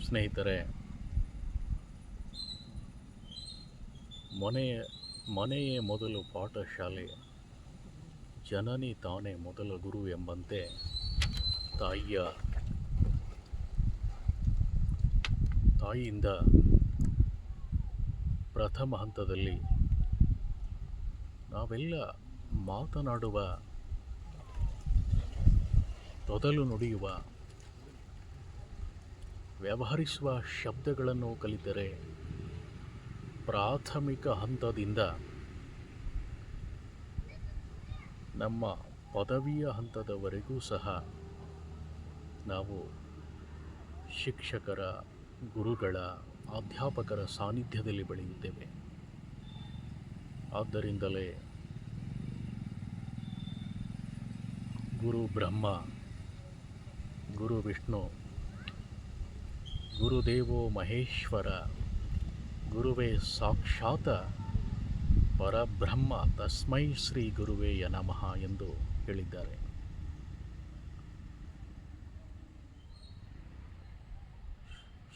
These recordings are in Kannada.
ಸ್ನೇಹಿತರೆ, ಮನೆಯ ಮನೆಯೇ ಮೊದಲು ಪಾಠಶಾಲೆ, ಜನನಿ ತಾನೇ ಮೊದಲ ಗುರು ಎಂಬಂತೆ ತಾಯಿಯಿಂದ ಪ್ರಥಮ ಹಂತದಲ್ಲಿ ನಾವೆಲ್ಲ ಮಾತನಾಡುವ, ತೊದಲು ನುಡಿಯುವ, ವ್ಯವಹರಿಸುವ ಶಬ್ದಗಳನ್ನು ಕಲಿತರೆ ಪ್ರಾಥಮಿಕ ಹಂತದಿಂದ ನಮ್ಮ ಪದವಿಯ ಹಂತದವರೆಗೂ ಸಹ ನಾವು ಶಿಕ್ಷಕರ, ಗುರುಗಳ, ಅಧ್ಯಾಪಕರ ಸಾನ್ನಿಧ್ಯದಲ್ಲಿ ಬೆಳೆಯುತ್ತೇವೆ. ಆದ್ದರಿಂದಲೇ ಗುರು ಬ್ರಹ್ಮ, ಗುರು ವಿಷ್ಣು, ಗುರುದೇವೋ ಮಹೇಶ್ವರ, ಗುರುವೇ ಸಾಕ್ಷಾತ್ ಪರಬ್ರಹ್ಮ ತಸ್ಮೈ ಶ್ರೀ ಗುರುವೇ ನಮಃ ಎಂದು ಹೇಳಿದ್ದಾರೆ.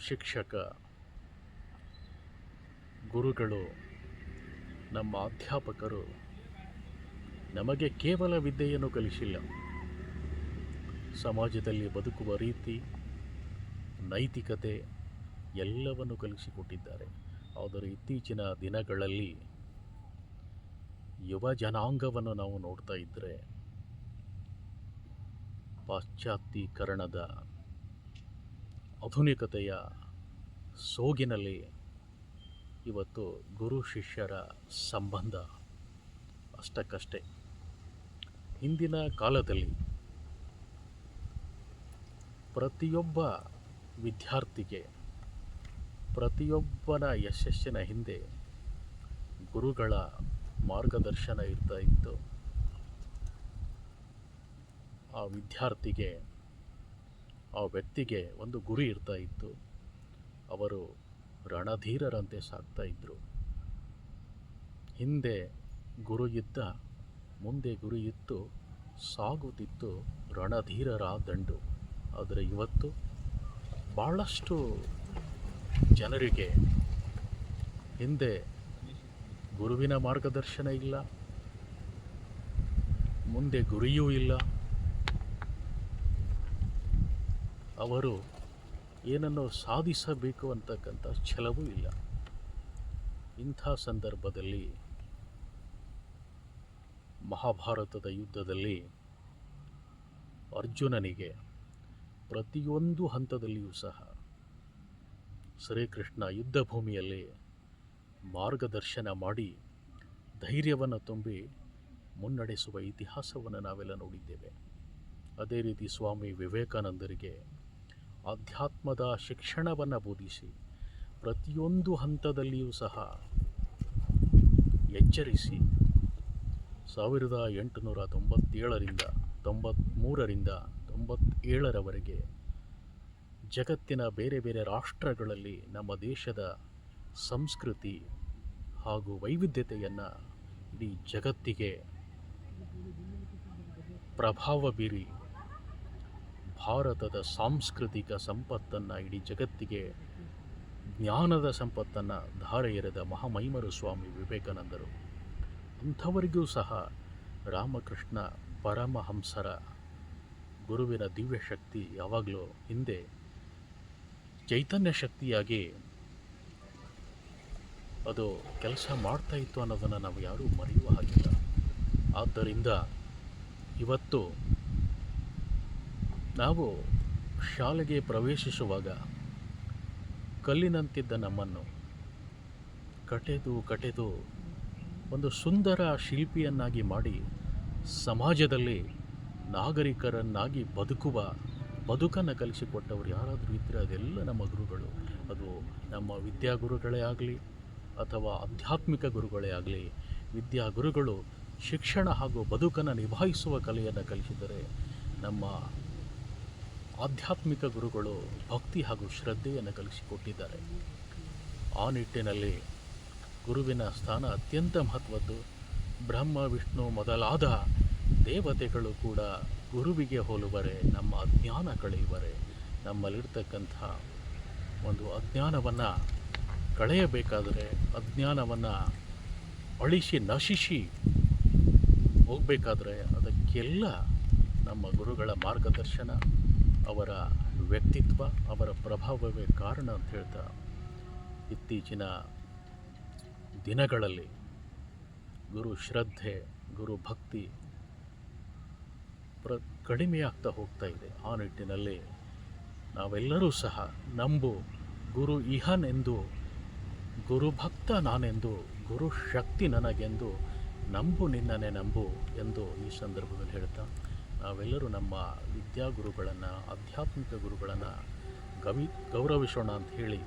ಶಿಕ್ಷಕ, ಗುರುಗಳು, ನಮ್ಮ ಅಧ್ಯಾಪಕರು ನಮಗೆ ಕೇವಲ ವಿದ್ಯೆಯನ್ನು ಕಲಿಸಿಲ್ಲ, ಸಮಾಜದಲ್ಲಿ ಬದುಕುವ ರೀತಿ, ನೈತಿಕತೆ ಎಲ್ಲವನ್ನು ಕಲಿಸಿಕೊಟ್ಟಿದ್ದಾರೆ. ಆದರೆ ಇತ್ತೀಚಿನ ದಿನಗಳಲ್ಲಿ ಯುವ ಜನಾಂಗವನ್ನು ನಾವು ನೋಡ್ತಾ ಇದ್ದರೆ ಪಾಶ್ಚಾತ್ಯೀಕರಣದ ಆಧುನಿಕತೆಯ ಸೋಗಿನಲ್ಲಿ ಇವತ್ತು ಗುರು ಶಿಷ್ಯರ ಸಂಬಂಧ ಅಷ್ಟಕ್ಕಷ್ಟೇ. ಹಿಂದಿನ ಕಾಲದಲ್ಲಿ ಪ್ರತಿಯೊಬ್ಬ ವಿದ್ಯಾರ್ಥಿಗೆ, ಪ್ರತಿಯೊಬ್ಬನ ಯಶಸ್ಸಿನ ಹಿಂದೆ ಗುರುಗಳ ಮಾರ್ಗದರ್ಶನ ಇರ್ತಾ ಇತ್ತು. ಆ ವಿದ್ಯಾರ್ಥಿಗೆ, ಆ ವ್ಯಕ್ತಿಗೆ ಒಂದು ಗುರಿ ಇರ್ತಾ ಇತ್ತು. ಅವರು ರಣಧೀರರಂತೆ ಸಾಗ್ತಾ ಇದ್ದರು. ಹಿಂದೆ ಗುರು ಇದ್ದ, ಮುಂದೆ ಗುರಿ ಇತ್ತು, ಸಾಗುತ್ತಿತ್ತು ರಣಧೀರರ ದಂಡು. ಆದರೆ ಇವತ್ತು ಭಾಳಷ್ಟು ಜನರಿಗೆ ಹಿಂದೆ ಗುರುವಿನ ಮಾರ್ಗದರ್ಶನ ಇಲ್ಲ, ಮುಂದೆ ಗುರಿಯೂ ಇಲ್ಲ. ಅವರು ಏನನ್ನು ಸಾಧಿಸಬೇಕು ಅಂತಕ್ಕಂಥ ಛಲವೂ ಇಲ್ಲ. ಇಂಥ ಸಂದರ್ಭದಲ್ಲಿ ಮಹಾಭಾರತದ ಯುದ್ಧದಲ್ಲಿ ಅರ್ಜುನನಿಗೆ ಪ್ರತಿಯೊಂದು ಹಂತದಲ್ಲಿಯೂ ಸಹ ಶ್ರೀಕೃಷ್ಣ ಯುದ್ಧ ಭೂಮಿಯಲ್ಲಿ ಮಾರ್ಗದರ್ಶನ ಮಾಡಿ ಧೈರ್ಯವನ್ನು ತುಂಬಿ ಮುನ್ನಡೆಸುವ ಇತಿಹಾಸವನ್ನು ನಾವೆಲ್ಲ ನೋಡಿದ್ದೇವೆ. ಅದೇ ರೀತಿ ಸ್ವಾಮಿ ವಿವೇಕಾನಂದರಿಗೆ ಆಧ್ಯಾತ್ಮದ ಶಿಕ್ಷಣವನ್ನು ಬೋಧಿಸಿ ಪ್ರತಿಯೊಂದು ಹಂತದಲ್ಲಿಯೂ ಸಹ ಎಚ್ಚರಿಸಿ 1897ರಿಂದ 93ರಿಂದ 97ರವರೆಗೆ ಜಗತ್ತಿನ ಬೇರೆ ಬೇರೆ ರಾಷ್ಟ್ರಗಳಲ್ಲಿ ನಮ್ಮ ದೇಶದ ಸಂಸ್ಕೃತಿ ಹಾಗೂ ವೈವಿಧ್ಯತೆಯನ್ನು ಇಡೀ ಜಗತ್ತಿಗೆ ಪ್ರಭಾವ ಬೀರಿ ಭಾರತದ ಸಾಂಸ್ಕೃತಿಕ ಸಂಪತ್ತನ್ನು, ಇಡೀ ಜಗತ್ತಿಗೆ ಜ್ಞಾನದ ಸಂಪತ್ತನ್ನು ಧಾರೆ ಎರೆದ ಮಹಾಮಹಿಮರು ಸ್ವಾಮಿ ವಿವೇಕಾನಂದರು. ಅಂಥವರಿಗೂ ಸಹ ರಾಮಕೃಷ್ಣ ಪರಮಹಂಸರ ಗುರುವಿನ ದಿವ್ಯ ಶಕ್ತಿ ಯಾವಾಗಲೂ ಹಿಂದೆ ಚೈತನ್ಯ ಶಕ್ತಿಯಾಗಿ ಅದು ಕೆಲಸ ಮಾಡ್ತಾ ಇತ್ತು ಅನ್ನೋದನ್ನು ನಾವು ಯಾರೂ ಮರೆಯುವ ಹಾಗಿಲ್ಲ. ಆದ್ದರಿಂದ ಇವತ್ತು ನಾವು ಶಾಲೆಗೆ ಪ್ರವೇಶಿಸುವಾಗ ಕಲ್ಲಿನಂತಿದ್ದ ನಮ್ಮನ್ನು ಕಟೆದು ಒಂದು ಸುಂದರ ಶಿಲ್ಪಿಯನ್ನಾಗಿ ಮಾಡಿ ಸಮಾಜದಲ್ಲಿ ನಾಗರಿಕರನ್ನಾಗಿ ಬದುಕನ್ನು ಕಲಿಸಿಕೊಟ್ಟವರು ಯಾರಾದರೂ ಇದ್ದರೆ ಅದೆಲ್ಲ ನಮ್ಮ ಗುರುಗಳು. ಅದು ನಮ್ಮ ವಿದ್ಯಾಗುರುಗಳೇ ಆಗಲಿ ಅಥವಾ ಆಧ್ಯಾತ್ಮಿಕ ಗುರುಗಳೇ ಆಗಲಿ. ವಿದ್ಯಾಗುರುಗಳು ಶಿಕ್ಷಣ ಹಾಗೂ ಬದುಕನ್ನು ನಿಭಾಯಿಸುವ ಕಲೆಯನ್ನು ಕಲಿಸಿದರೆ, ನಮ್ಮ ಆಧ್ಯಾತ್ಮಿಕ ಗುರುಗಳು ಭಕ್ತಿ ಹಾಗೂ ಶ್ರದ್ಧೆಯನ್ನು ಕಲಿಸಿಕೊಟ್ಟಿದ್ದಾರೆ. ಆ ನಿಟ್ಟಿನಲ್ಲಿ ಗುರುವಿನ ಸ್ಥಾನ ಅತ್ಯಂತ ಮಹತ್ವದ್ದು. ಬ್ರಹ್ಮ, ವಿಷ್ಣು ಮೊದಲಾದ ದೇವತೆಗಳು ಕೂಡ ಗುರುವಿಗೆ ಹೋಲುವರೆ, ನಮ್ಮ ಅಜ್ಞಾನ ಕಳೆಯುವರೆ, ನಮ್ಮಲ್ಲಿರ್ತಕ್ಕಂಥ ಒಂದು ಅಜ್ಞಾನವನ್ನು ಕಳೆಯಬೇಕಾದರೆ, ಅಜ್ಞಾನವನ್ನು ಅಳಿಸಿ ನಶಿಸಿ ಹೋಗಬೇಕಾದ್ರೆ ಅದಕ್ಕೆಲ್ಲ ನಮ್ಮ ಗುರುಗಳ ಮಾರ್ಗದರ್ಶನ, ಅವರ ವ್ಯಕ್ತಿತ್ವ, ಅವರ ಪ್ರಭಾವವೇ ಕಾರಣ ಅಂತ ಹೇಳ್ತಾ, ಇತ್ತೀಚಿನ ದಿನಗಳಲ್ಲಿ ಗುರು ಶ್ರದ್ಧೆ, ಗುರು ಭಕ್ತಿ ಕಡಿಮೆಯಾಗ್ತಾ ಹೋಗ್ತಾ ಇದೆ. ಆ ನಿಟ್ಟಿನಲ್ಲಿ ನಾವೆಲ್ಲರೂ ಸಹ ನಂಬು ಗುರು ಇಹನೆಂದು, ಗುರುಭಕ್ತ ನಾನೆಂದು, ಗುರು ಶಕ್ತಿ ನನಗೆಂದು, ನಂಬು ನಿನ್ನನೆ ನಂಬು ಎಂದು ಈ ಸಂದರ್ಭದಲ್ಲಿ ಹೇಳ್ತಾ, ನಾವೆಲ್ಲರೂ ನಮ್ಮ ವಿದ್ಯಾಗುರುಗಳನ್ನು, ಆಧ್ಯಾತ್ಮಿಕ ಗುರುಗಳನ್ನು ಗೌರವಿಸೋಣ ಅಂತ ಹೇಳಿ,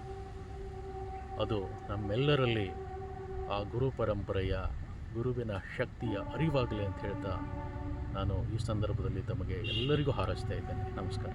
ಅದು ನಮ್ಮೆಲ್ಲರಲ್ಲಿ ಆ ಗುರು ಪರಂಪರೆಯ, ಗುರುವಿನ ಶಕ್ತಿಯ ಅರಿವಾಗಲಿ ಅಂತ ಹೇಳ್ತಾ, ನಾನು ಈ ಸಂದರ್ಭದಲ್ಲಿ ತಮಗೆ ಎಲ್ಲರಿಗೂ ಹಾರೈಸ್ತಾ ಇದ್ದೇನೆ. ನಮಸ್ಕಾರ.